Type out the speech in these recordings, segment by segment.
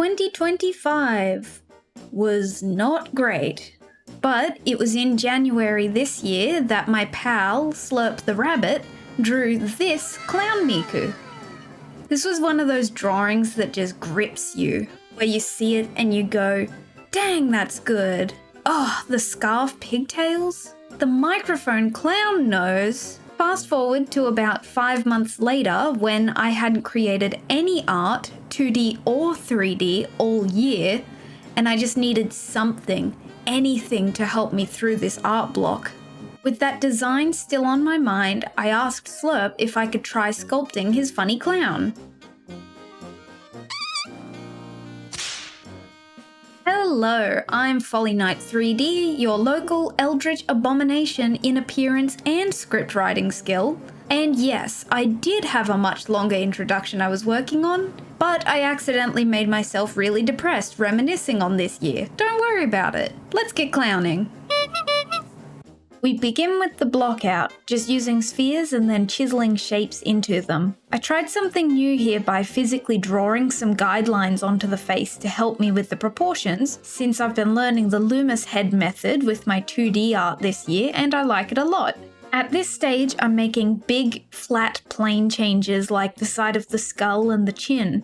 2025 was not great. But it was in January this year that my pal, Slurptherabbit, drew this Clown Miku. This was one of those drawings that just grips you, where you see it and you go, dang, that's good. Oh, the scarf pigtails, the microphone clown nose. Fast forward to about 5 months later when I hadn't created any art, 2D or 3D, all year, and I just needed something, anything to help me through this art block. With that design still on my mind, I asked Slurp if I could try sculpting his funny clown. Hello, I'm Folly Knight 3D, your local eldritch abomination in appearance and script writing skill. And yes, I did have a much longer introduction I was working on, but I accidentally made myself really depressed reminiscing on this year. Don't worry about it. Let's get clowning. We begin with the Blockout, just using spheres and then chiseling shapes into them. I tried something new here by physically drawing some guidelines onto the face to help me with the proportions, since I've been learning the Loomis head method with my 2D art this year and I like it a lot. At this stage, I'm making big, flat plane changes like the side of the skull and the chin.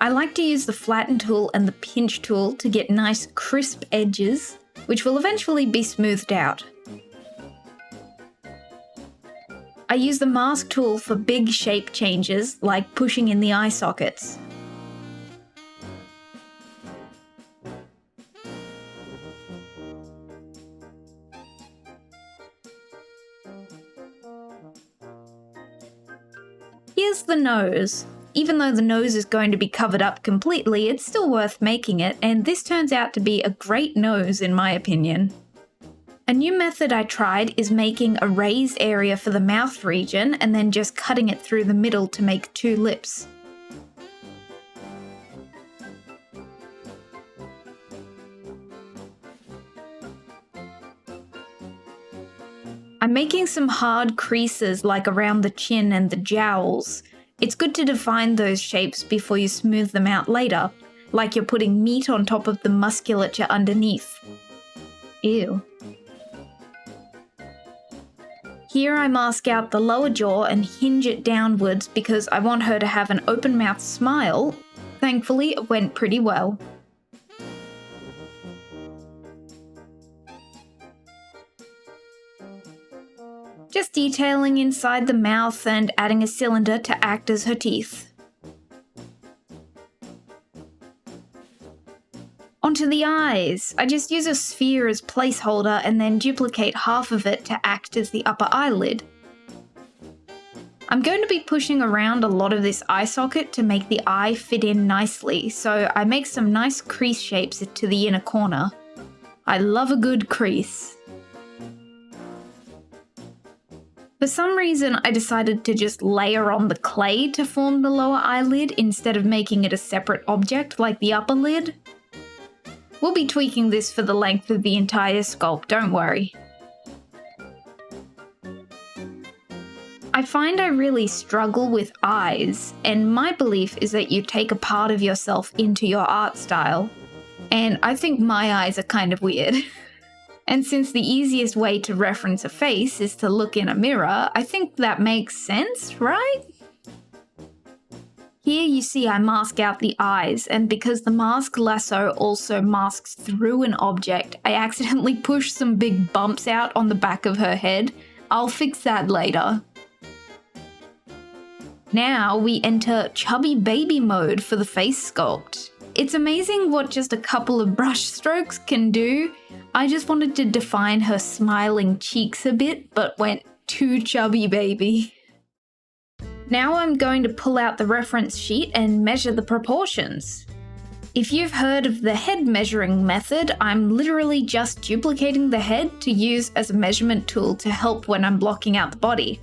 I like to use the flatten tool and the pinch tool to get nice crisp edges, which will eventually be smoothed out. I use the mask tool for big shape changes, like pushing in the eye sockets. Here's the nose. Even though the nose is going to be covered up completely, it's still worth making it, and this turns out to be a great nose in my opinion. A new method I tried is making a raised area for the mouth region and then just cutting it through the middle to make 2 lips. I'm making some hard creases like around the chin and the jowls. It's good to define those shapes before you smooth them out later, like you're putting meat on top of the musculature underneath. Ew. Here I mask out the lower jaw and hinge it downwards because I want her to have an open-mouthed smile. Thankfully, it went pretty well. Just detailing inside the mouth and adding a cylinder to act as her teeth. Onto the eyes. I just use a sphere as placeholder and then duplicate half of it to act as the upper eyelid. I'm going to be pushing around a lot of this eye socket to make the eye fit in nicely, so I make some nice crease shapes to the inner corner. I love a good crease. For some reason, I decided to just layer on the clay to form the lower eyelid instead of making it a separate object like the upper lid. We'll be tweaking this for the length of the entire sculpt, don't worry. I find I really struggle with eyes, and my belief is that you take a part of yourself into your art style. And I think my eyes are kind of weird. And since the easiest way to reference a face is to look in a mirror, I think that makes sense, right? Here you see I mask out the eyes, and because the mask lasso also masks through an object, I accidentally pushed some big bumps out on the back of her head. I'll fix that later. Now we enter chubby baby mode for the face sculpt. It's amazing what just a couple of brush strokes can do. I just wanted to define her smiling cheeks a bit, but went too chubby baby. Now I'm going to pull out the reference sheet and measure the proportions. If you've heard of the head measuring method, I'm literally just duplicating the head to use as a measurement tool to help when I'm blocking out the body.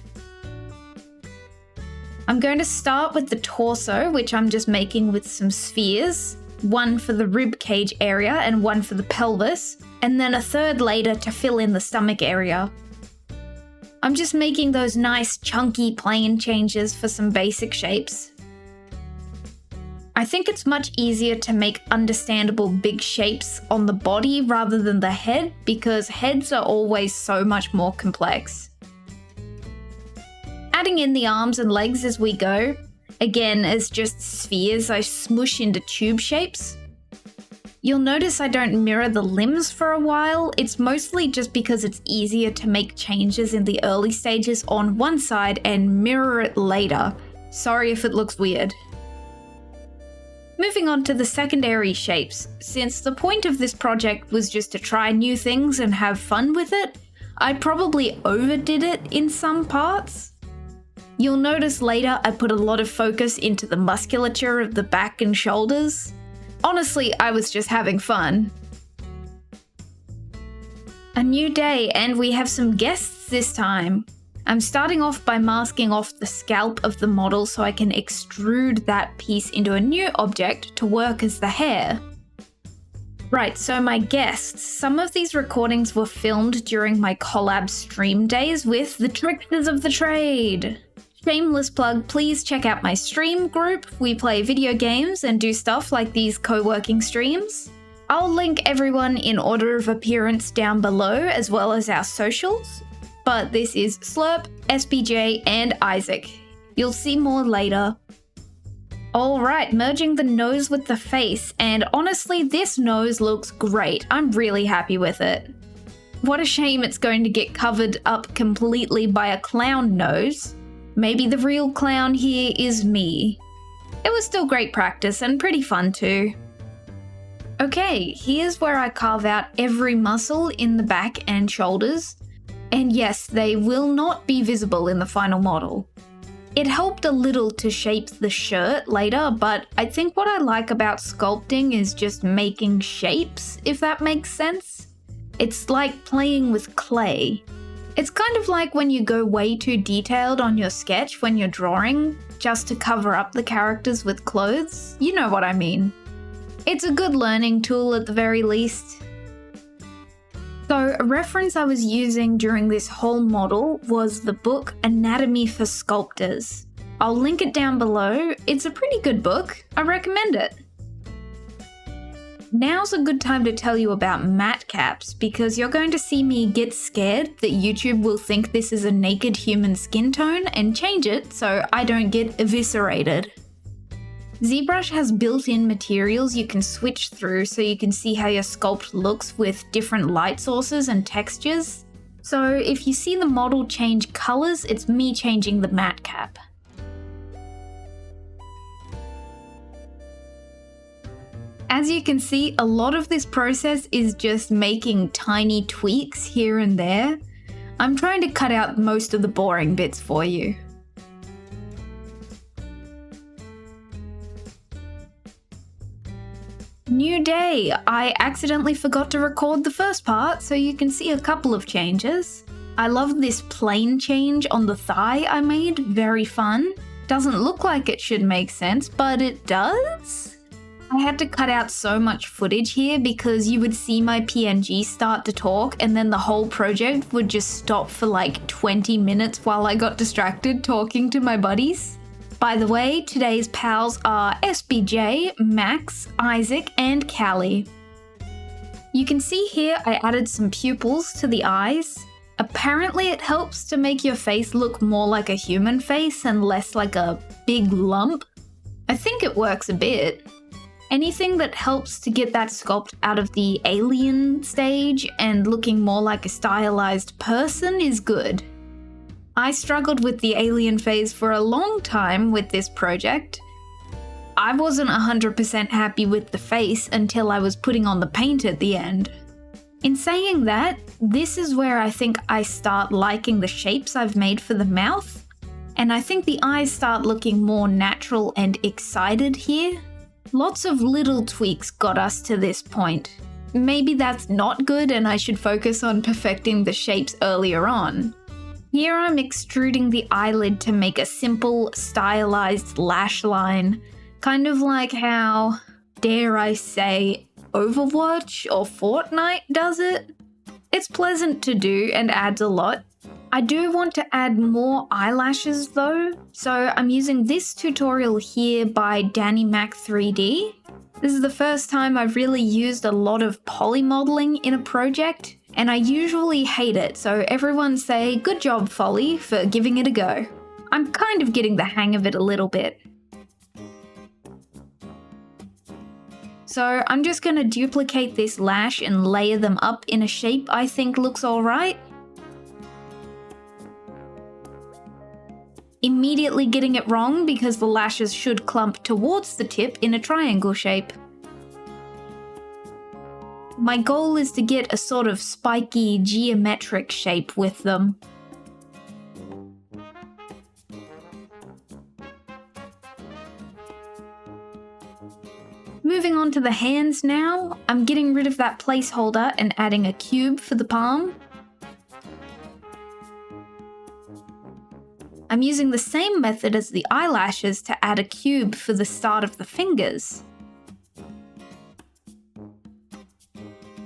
I'm going to start with the torso, which I'm just making with some spheres, one for the rib cage area and one for the pelvis, and then a third later to fill in the stomach area. I'm just making those nice chunky plane changes for some basic shapes. I think it's much easier to make understandable big shapes on the body rather than the head, because heads are always so much more complex. Adding in the arms and legs as we go, again as just spheres I smush into tube shapes. You'll notice I don't mirror the limbs for a while. It's mostly just because it's easier to make changes in the early stages on one side and mirror it later. Sorry if it looks weird. Moving on to the secondary shapes. Since the point of this project was just to try new things and have fun with it, I probably overdid it in some parts. You'll notice later I put a lot of focus into the musculature of the back and shoulders. Honestly, I was just having fun. A new day, and we have some guests this time. I'm starting off by masking off the scalp of the model so I can extrude that piece into a new object to work as the hair. Right, so my guests. Some of these recordings were filmed during my collab stream days with the Tricksters of the trade. Shameless plug, please check out my stream group. We play video games and do stuff like these co-working streams. I'll link everyone in order of appearance down below, as well as our socials. But this is Slurp, SBJ, and Isaac. You'll see more later. Alright, merging the nose with the face, and honestly, this nose looks great. I'm really happy with it. What a shame it's going to get covered up completely by a clown nose. Maybe the real clown here is me. It was still great practice and pretty fun too. Okay, here's where I carve out every muscle in the back and shoulders. And yes, they will not be visible in the final model. It helped a little to shape the shirt later, but I think what I like about sculpting is just making shapes, if that makes sense. It's like playing with clay. It's kind of like when you go way too detailed on your sketch when you're drawing, just to cover up the characters with clothes. You know what I mean. It's a good learning tool at the very least. So a reference I was using during this whole model was the book Anatomy for Sculptors. I'll link it down below. It's a pretty good book. I recommend it. Now's a good time to tell you about matte caps, because you're going to see me get scared that YouTube will think this is a naked human skin tone and change it so I don't get eviscerated. ZBrush has built-in materials you can switch through so you can see how your sculpt looks with different light sources and textures. So if you see the model change colors, it's me changing the matte cap. As you can see, a lot of this process is just making tiny tweaks here and there. I'm trying to cut out most of the boring bits for you. New day! I accidentally forgot to record the first part, so you can see a couple of changes. I love this plane change on the thigh I made, very fun. Doesn't look like it should make sense, but it does? I had to cut out so much footage here because you would see my PNG start to talk and then the whole project would just stop for like 20 minutes while I got distracted talking to my buddies. By the way, today's pals are SBJ, Max, Isaac, and Callie. You can see here I added some pupils to the eyes. Apparently it helps to make your face look more like a human face and less like a big lump. I think it works a bit. Anything that helps to get that sculpt out of the alien stage and looking more like a stylized person is good. I struggled with the alien phase for a long time with this project. I wasn't 100% happy with the face until I was putting on the paint at the end. In saying that, this is where I think I start liking the shapes I've made for the mouth, and I think the eyes start looking more natural and excited here. Lots of little tweaks got us to this point. Maybe that's not good and I should focus on perfecting the shapes earlier on. Here I'm extruding the eyelid to make a simple, stylized lash line, kind of like how, dare I say, Overwatch or Fortnite does it. It's pleasant to do and adds a lot. I do want to add more eyelashes though, so I'm using this tutorial here by DannyMac3D. This is the first time I've really used a lot of poly modeling in a project, and I usually hate it, so everyone say good job Folly for giving it a go. I'm kind of getting the hang of it a little bit. So I'm just going to duplicate this lash and layer them up in a shape I think looks alright. Immediately getting it wrong because the lashes should clump towards the tip in a triangle shape. My goal is to get a sort of spiky geometric shape with them. Moving on to the hands now, I'm getting rid of that placeholder and adding a cube for the palm. I'm using the same method as the eyelashes to add a cube for the start of the fingers.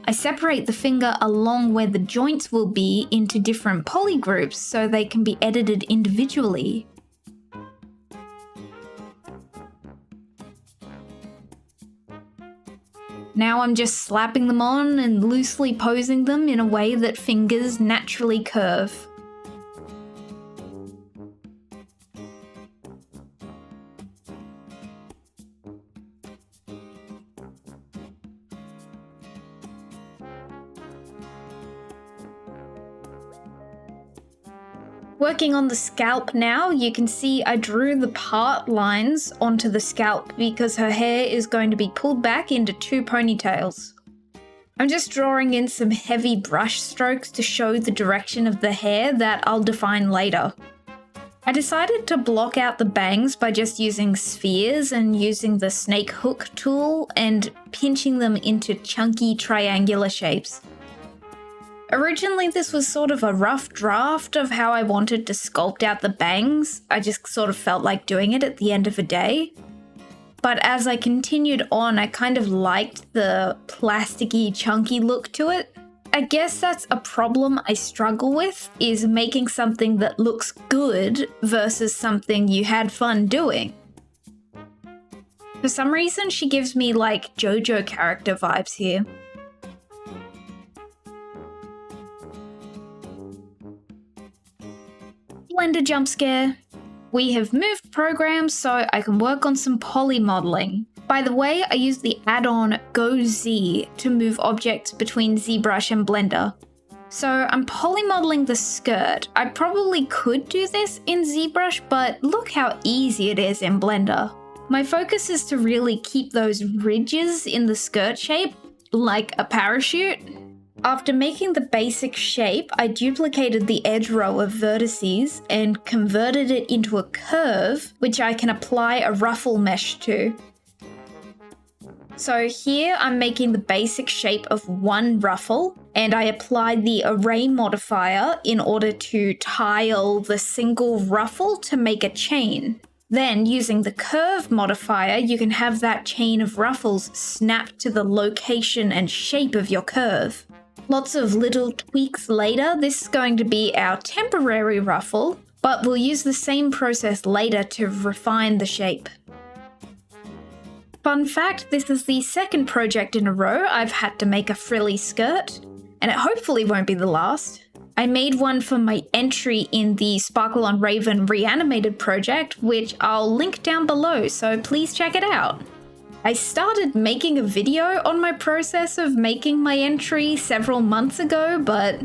I separate the finger along where the joints will be into different polygroups so they can be edited individually. Now I'm just slapping them on and loosely posing them in a way that fingers naturally curve. Working on the scalp now, you can see I drew the part lines onto the scalp because her hair is going to be pulled back into 2 ponytails. I'm just drawing in some heavy brush strokes to show the direction of the hair that I'll define later. I decided to block out the bangs by just using spheres and using the snake hook tool and pinching them into chunky triangular shapes. Originally, this was sort of a rough draft of how I wanted to sculpt out the bangs. I just sort of felt like doing it at the end of a day. But as I continued on, I kind of liked the plasticky, chunky look to it. I guess that's a problem I struggle with, is making something that looks good versus something you had fun doing. For some reason, she gives me like JoJo character vibes here. Blender jump scare. We have moved programs so I can work on some poly modeling. By the way, I use the add-on GoZ to move objects between ZBrush and Blender. So I'm poly modeling the skirt. I probably could do this in ZBrush, but look how easy it is in Blender. My focus is to really keep those ridges in the skirt shape, like a parachute. After making the basic shape, I duplicated the edge row of vertices and converted it into a curve, which I can apply a ruffle mesh to. So here I'm making the basic shape of one ruffle, and I applied the array modifier in order to tile the single ruffle to make a chain. Then, using the curve modifier, you can have that chain of ruffles snap to the location and shape of your curve. Lots of little tweaks later, this is going to be our temporary ruffle, but we'll use the same process later to refine the shape. Fun fact, this is the second project in a row I've had to make a frilly skirt, and it hopefully won't be the last. I made one for my entry in the Sparkle on Raven reanimated project, which I'll link down below, so please check it out. I started making a video on my process of making my entry several months ago, but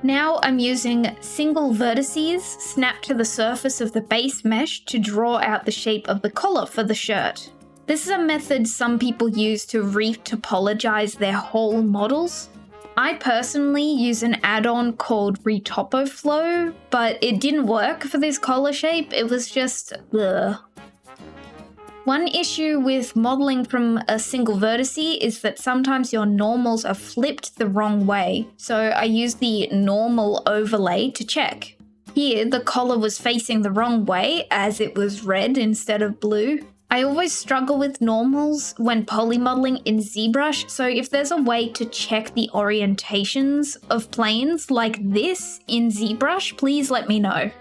now I'm using single vertices snapped to the surface of the base mesh to draw out the shape of the collar for the shirt. This is a method some people use to re-topologize their whole models. I personally use an add-on called ReTopoFlow, but it didn't work for this collar shape, it was just ugh. One issue with modeling from a single vertice is that sometimes your normals are flipped the wrong way, so I use the normal overlay to check. Here, the collar was facing the wrong way as it was red instead of blue. I always struggle with normals when polymodeling in ZBrush, so if there's a way to check the orientations of planes like this in ZBrush, please let me know.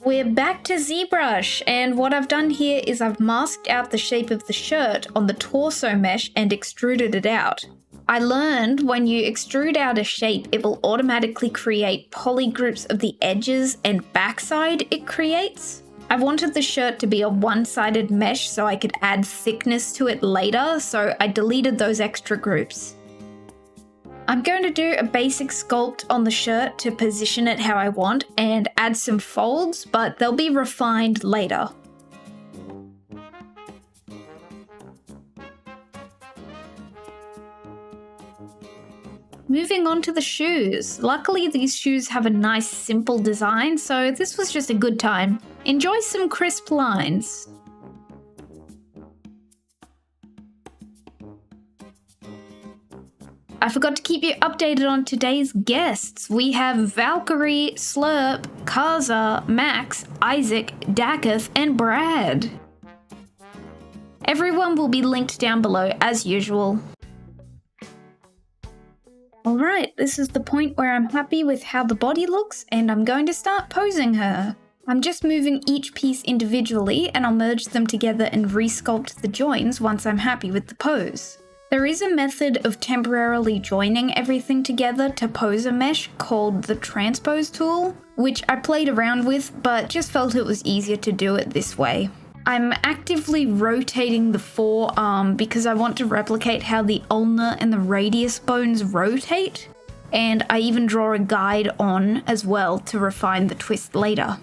We're back to ZBrush, and what I've done here is I've masked out the shape of the shirt on the torso mesh and extruded it out. I learned when you extrude out a shape, it will automatically create polygroups of the edges and backside it creates. I wanted the shirt to be a one-sided mesh so I could add thickness to it later, so I deleted those extra groups. I'm going to do a basic sculpt on the shirt to position it how I want and add some folds, but they'll be refined later. Moving on to the shoes. Luckily, these shoes have a nice simple design, so this was just a good time. Enjoy some crisp lines. I forgot to keep you updated on today's guests. We have Valkyrie, Slurp, Kaza, Max, Isaac, Daketh, and Brad. Everyone will be linked down below as usual. Alright, this is the point where I'm happy with how the body looks and I'm going to start posing her. I'm just moving each piece individually and I'll merge them together and resculpt the joins once I'm happy with the pose. There is a method of temporarily joining everything together to pose a mesh called the transpose tool, which I played around with but just felt it was easier to do it this way. I'm actively rotating the forearm because I want to replicate how the ulnar and the radius bones rotate, and I even draw a guide on as well to refine the twist later.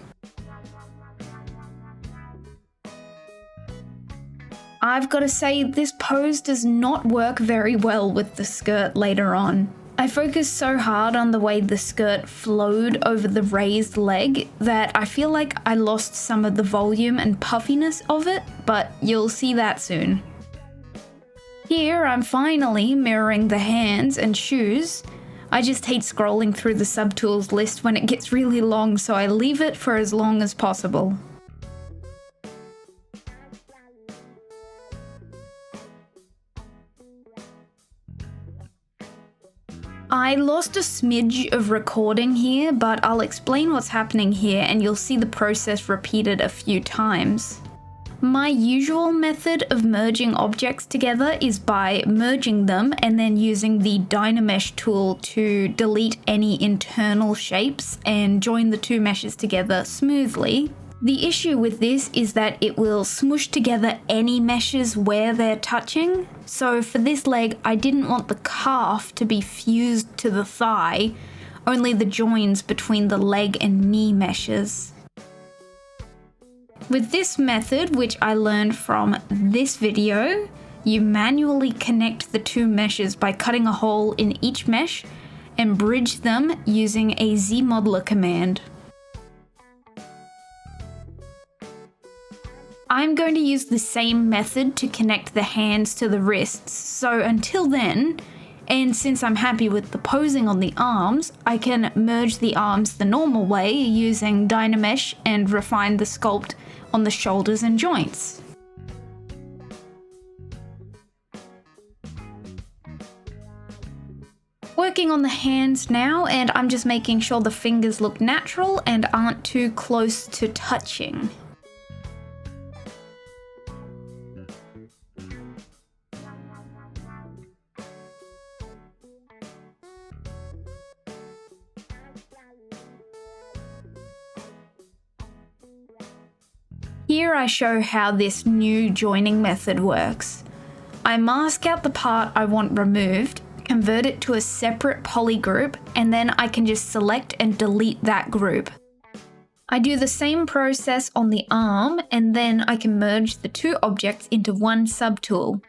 I've got to say, this pose does not work very well with the skirt later on. I focused so hard on the way the skirt flowed over the raised leg that I feel like I lost some of the volume and puffiness of it, but you'll see that soon. Here I'm finally mirroring the hands and shoes. I just hate scrolling through the subtools list when it gets really long, so I leave it for as long as possible. I lost a smidge of recording here, but I'll explain what's happening here and you'll see the process repeated a few times. My usual method of merging objects together is by merging them and then using the Dynamesh tool to delete any internal shapes and join the two meshes together smoothly. The issue with this is that it will smush together any meshes where they're touching. So for this leg, I didn't want the calf to be fused to the thigh, only the joins between the leg and knee meshes. With this method, which I learned from this video, you manually connect the two meshes by cutting a hole in each mesh and bridge them using a zmodeler command. I'm going to use the same method to connect the hands to the wrists, so until then, and since I'm happy with the posing on the arms, I can merge the arms the normal way using Dynamesh and refine the sculpt on the shoulders and joints. Working on the hands now, and I'm just making sure the fingers look natural and aren't too close to touching. Here I show how this new joining method works. I mask out the part I want removed, convert it to a separate poly group, and then I can just select and delete that group. I do the same process on the arm, and then I can merge the two objects into one subtool.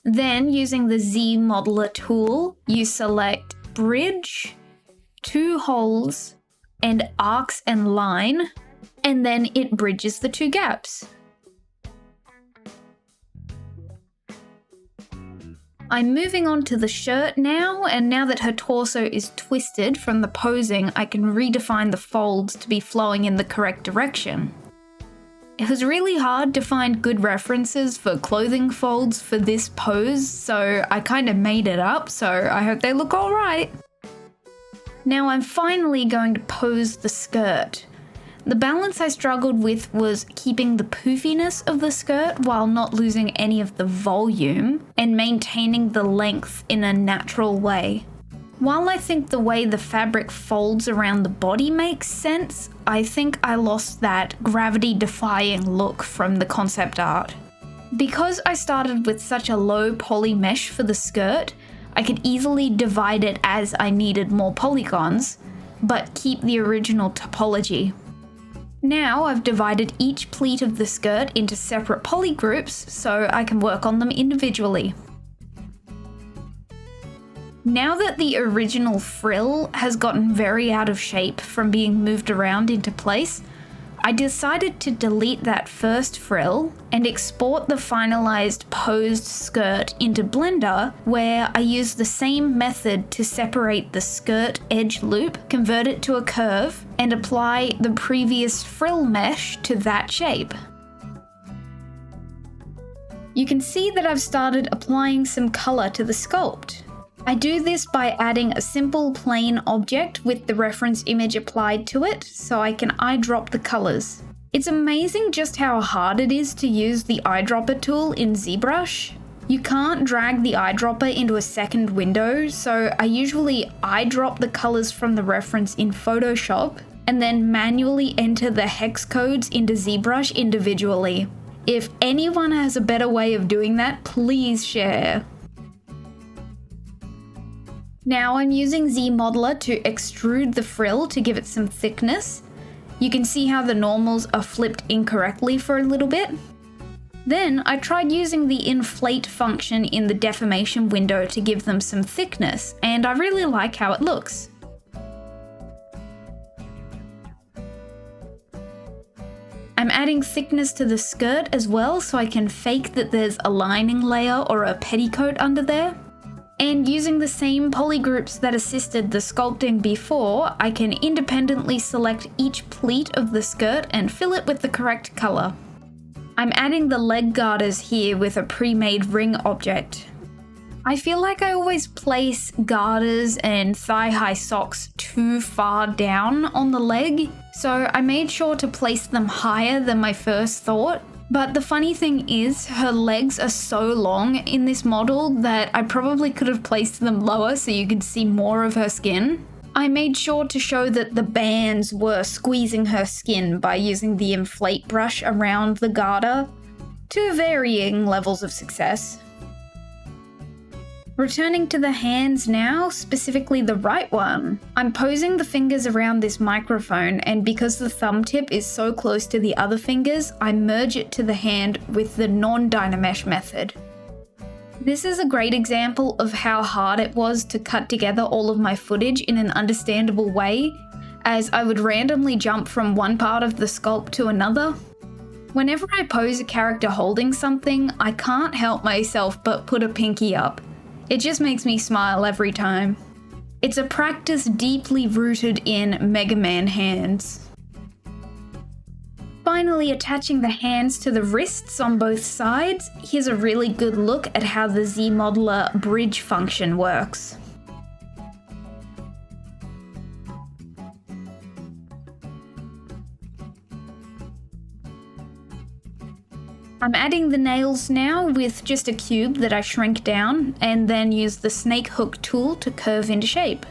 Then, using the zmodeler tool, you select bridge, two holes, and arcs and line, and then it bridges the two gaps. I'm moving on to the shirt now, and now that her torso is twisted from the posing, I can redefine the folds to be flowing in the correct direction. It was really hard to find good references for clothing folds for this pose, so I kind of made it up, so I hope they look alright. Now I'm finally going to pose the skirt. The balance I struggled with was keeping the poofiness of the skirt while not losing any of the volume and maintaining the length in a natural way. While I think the way the fabric folds around the body makes sense, I think I lost that gravity-defying look from the concept art. Because I started with such a low poly mesh for the skirt, I could easily divide it as I needed more polygons, but keep the original topology. Now I've divided each pleat of the skirt into separate poly groups so I can work on them individually. Now that the original frill has gotten very out of shape from being moved around into place, I decided to delete that first frill and export the finalized posed skirt into Blender, where I use the same method to separate the skirt edge loop, convert it to a curve, and apply the previous frill mesh to that shape. You can see that I've started applying some color to the sculpt. I do this by adding a simple plain object with the reference image applied to it so I can eyedrop the colors. It's amazing just how hard it is to use the eyedropper tool in ZBrush. You can't drag the eyedropper into a second window, so I usually eyedrop the colors from the reference in Photoshop and then manually enter the hex codes into ZBrush individually. If anyone has a better way of doing that, please share. Now I'm using ZModeler to extrude the frill to give it some thickness. You can see how the normals are flipped incorrectly for a little bit. Then I tried using the inflate function in the deformation window to give them some thickness, and I really like how it looks. I'm adding thickness to the skirt as well so I can fake that there's a lining layer or a petticoat under there. And using the same polygroups that assisted the sculpting before, I can independently select each pleat of the skirt and fill it with the correct color. I'm adding the leg garters here with a pre-made ring object. I feel like I always place garters and thigh-high socks too far down on the leg, so I made sure to place them higher than my first thought. But the funny thing is, her legs are so long in this model that I probably could have placed them lower so you could see more of her skin. I made sure to show that the bands were squeezing her skin by using the inflate brush around the garter, to varying levels of success. Returning to the hands now, specifically the right one. I'm posing the fingers around this microphone, and because the thumb tip is so close to the other fingers, I merge it to the hand with the non-Dynamesh method. This is a great example of how hard it was to cut together all of my footage in an understandable way, as I would randomly jump from one part of the sculpt to another. Whenever I pose a character holding something, I can't help myself but put a pinky up. It just makes me smile every time. It's a practice deeply rooted in Mega Man hands. Finally, attaching the hands to the wrists on both sides, here's a really good look at how the ZModeler bridge function works. I'm adding the nails now with just a cube that I shrink down and then use the snake hook tool to curve into shape.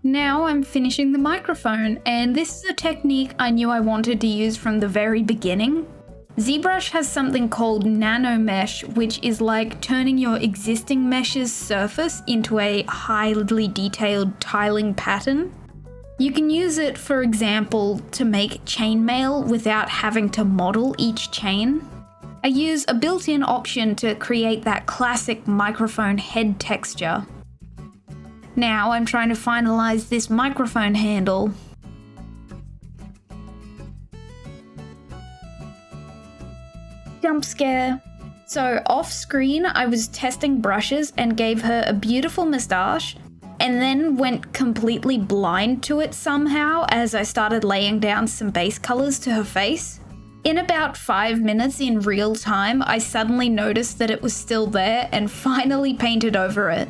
Now I'm finishing the microphone, and this is a technique I knew I wanted to use from the very beginning. ZBrush has something called nano mesh, which is like turning your existing mesh's surface into a highly detailed tiling pattern. You can use it, for example, to make chainmail without having to model each chain. I use a built-in option to create that classic microphone head texture. Now I'm trying to finalize this microphone handle. Jump scare. So off screen, I was testing brushes and gave her a beautiful moustache, and then went completely blind to it somehow as I started laying down some base colors to her face. In about 5 minutes in real time, I suddenly noticed that it was still there and finally painted over it.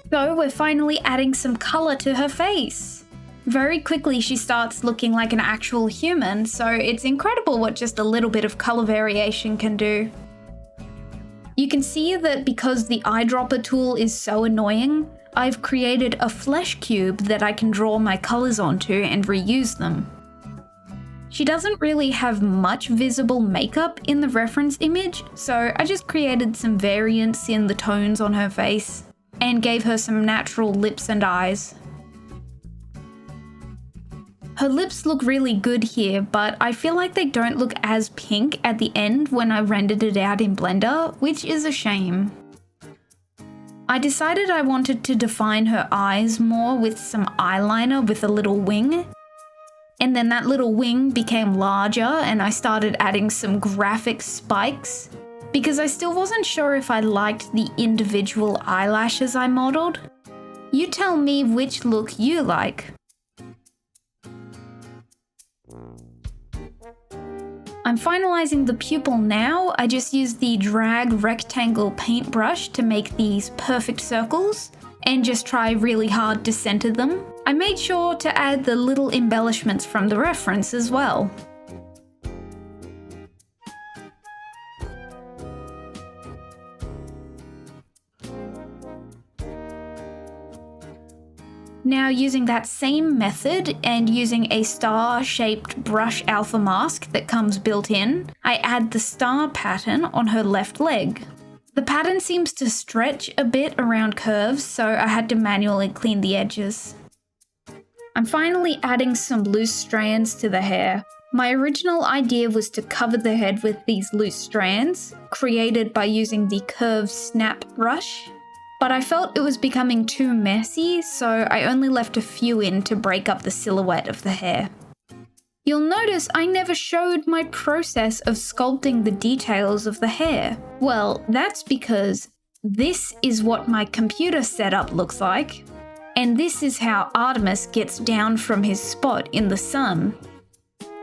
So we're finally adding some color to her face. Very quickly she starts looking like an actual human, so it's incredible what just a little bit of color variation can do. You can see that because the eyedropper tool is so annoying, I've created a flesh cube that I can draw my colors onto and reuse them. She doesn't really have much visible makeup in the reference image, so I just created some variance in the tones on her face and gave her some natural lips and eyes. Her lips look really good here, but I feel like they don't look as pink at the end when I rendered it out in Blender, which is a shame. I decided I wanted to define her eyes more with some eyeliner with a little wing. And then that little wing became larger and I started adding some graphic spikes because I still wasn't sure if I liked the individual eyelashes I modeled. You tell me which look you like. I'm finalizing the pupil now. I just used the drag rectangle paintbrush to make these perfect circles and just try really hard to center them. I made sure to add the little embellishments from the reference as well. Now using that same method and using a star-shaped brush alpha mask that comes built in, I add the star pattern on her left leg. The pattern seems to stretch a bit around curves, so I had to manually clean the edges. I'm finally adding some loose strands to the hair. My original idea was to cover the head with these loose strands, created by using the curved snap brush. But I felt it was becoming too messy, so I only left a few in to break up the silhouette of the hair. You'll notice I never showed my process of sculpting the details of the hair. Well, that's because this is what my computer setup looks like, and this is how Artemis gets down from his spot in the sun.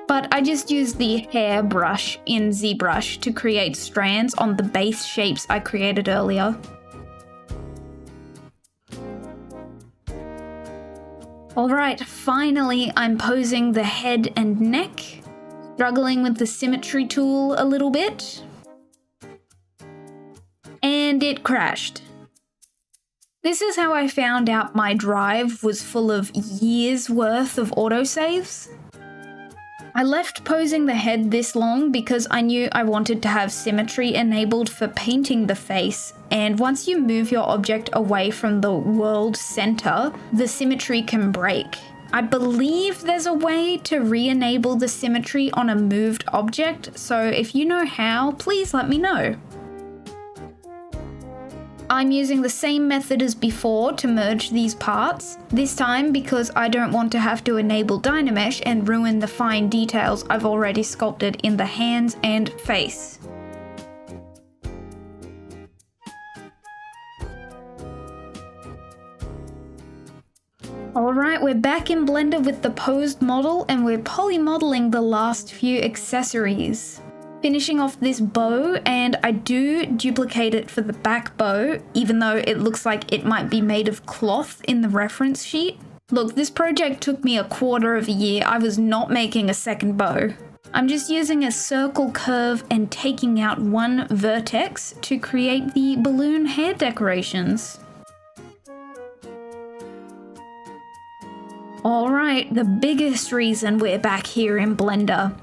But I just used the hair brush in ZBrush to create strands on the base shapes I created earlier. Alright, finally I'm posing the head and neck, struggling with the symmetry tool a little bit, and it crashed. This is how I found out my drive was full of years worth of autosaves. I left posing the head this long because I knew I wanted to have symmetry enabled for painting the face, and once you move your object away from the world center, the symmetry can break. I believe there's a way to re-enable the symmetry on a moved object, so if you know how, please let me know. I'm using the same method as before to merge these parts, this time because I don't want to have to enable Dynamesh and ruin the fine details I've already sculpted in the hands and face. Alright, we're back in Blender with the posed model and we're polymodeling the last few accessories. Finishing off this bow, and I do duplicate it for the back bow, even though it looks like it might be made of cloth in the reference sheet. Look, this project took me 1/4 year. I was not making a second bow. I'm just using a circle curve and taking out one vertex to create the balloon hair decorations. Alright, the biggest reason we're back here in Blender.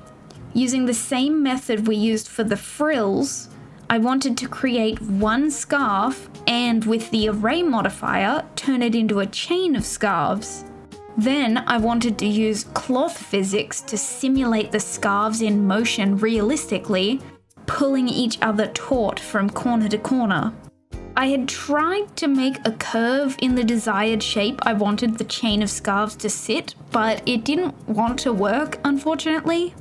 Using the same method we used for the frills, I wanted to create one scarf and with the array modifier, turn it into a chain of scarves. Then I wanted to use cloth physics to simulate the scarves in motion realistically, pulling each other taut from corner to corner. I had tried to make a curve in the desired shape I wanted the chain of scarves to sit, but it didn't want to work, unfortunately.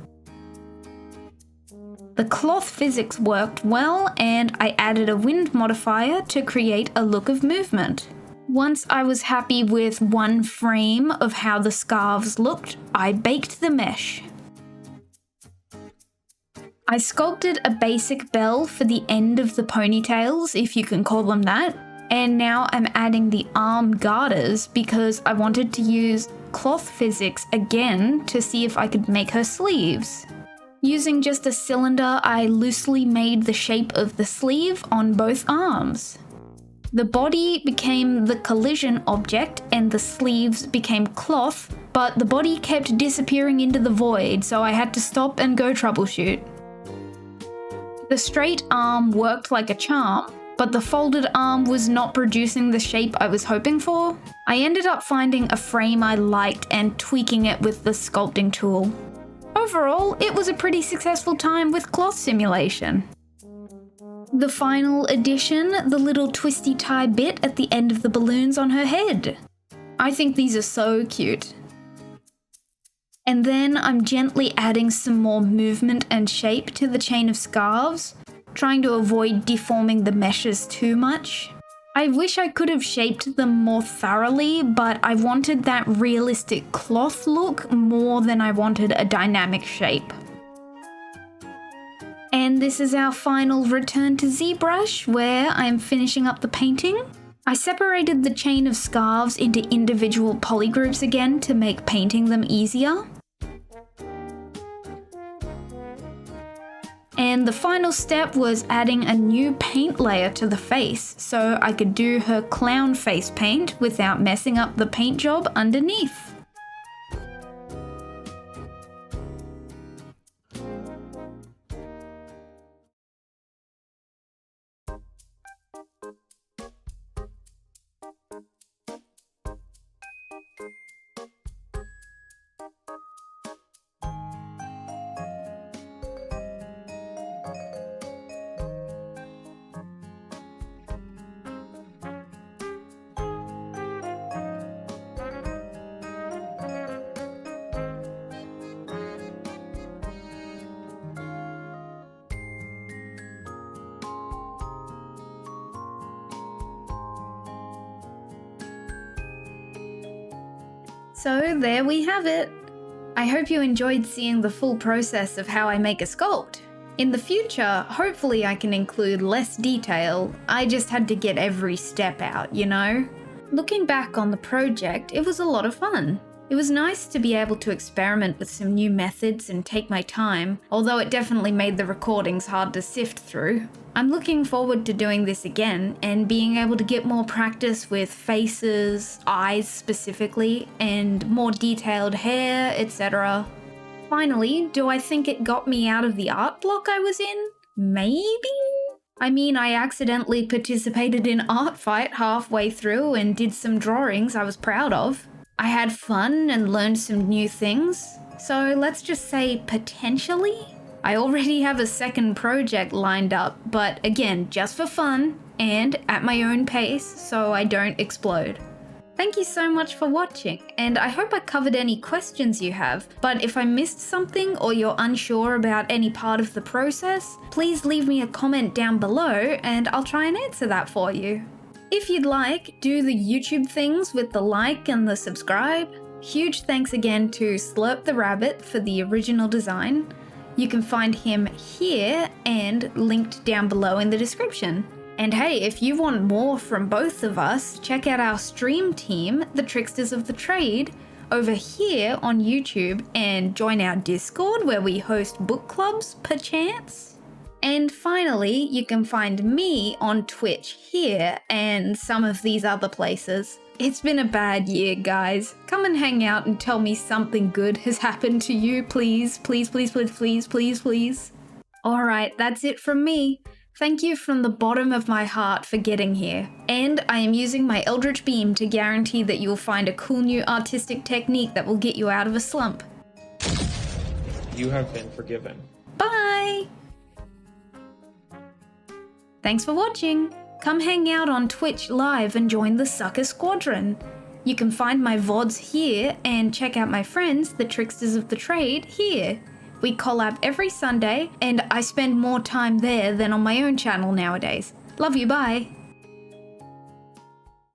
The cloth physics worked well, and I added a wind modifier to create a look of movement. Once I was happy with one frame of how the scarves looked, I baked the mesh. I sculpted a basic bell for the end of the ponytails, if you can call them that, and now I'm adding the arm garters because I wanted to use cloth physics again to see if I could make her sleeves. Using just a cylinder, I loosely made the shape of the sleeve on both arms. The body became the collision object and the sleeves became cloth, but the body kept disappearing into the void, so I had to stop and go troubleshoot. The straight arm worked like a charm, but the folded arm was not producing the shape I was hoping for. I ended up finding a frame I liked and tweaking it with the sculpting tool. Overall, it was a pretty successful time with cloth simulation. The final addition, the little twisty tie bit at the end of the balloons on her head. I think these are so cute. And then I'm gently adding some more movement and shape to the chain of scarves, trying to avoid deforming the meshes too much. I wish I could have shaped them more thoroughly, but I wanted that realistic cloth look more than I wanted a dynamic shape. And this is our final return to ZBrush, where I'm finishing up the painting. I separated the chain of scarves into individual polygroups again to make painting them easier. And the final step was adding a new paint layer to the face so I could do her clown face paint without messing up the paint job underneath. So there we have it. I hope you enjoyed seeing the full process of how I make a sculpt. In the future, hopefully I can include less detail. I just had to get every step out, you know? Looking back on the project, it was a lot of fun. It was nice to be able to experiment with some new methods and take my time, although it definitely made the recordings hard to sift through. I'm looking forward to doing this again and being able to get more practice with faces, eyes specifically, and more detailed hair, etc. Finally, do I think it got me out of the art block I was in? Maybe? I mean, I accidentally participated in Art Fight halfway through and did some drawings I was proud of. I had fun and learned some new things, so let's just say potentially. I already have a second project lined up, but again, just for fun and at my own pace so I don't explode. Thank you so much for watching, and I hope I covered any questions you have, but if I missed something or you're unsure about any part of the process, please leave me a comment down below and I'll try and answer that for you. If you'd like, do the YouTube things with the like and the subscribe. Huge thanks again to Slurptherabbit for the original design. You can find him here and linked down below in the description. And hey, if you want more from both of us, check out our stream team, the Tricksters of the Trade, over here on YouTube, and join our Discord where we host book clubs, perchance. And finally, you can find me on Twitch here and some of these other places. It's been a bad year, guys. Come and hang out and tell me something good has happened to you, please. Please, please, please, please, please, please. Alright, that's it from me. Thank you from the bottom of my heart for getting here. And I am using my Eldritch Beam to guarantee that you'll find a cool new artistic technique that will get you out of a slump. You have been forgiven. Bye! Thanks for watching. Come hang out on Twitch live and join the Sucker Squadron. You can find my VODs here and check out my friends, the Tricksters of the Trade, here. We collab every Sunday, and I spend more time there than on my own channel nowadays. Love you, bye!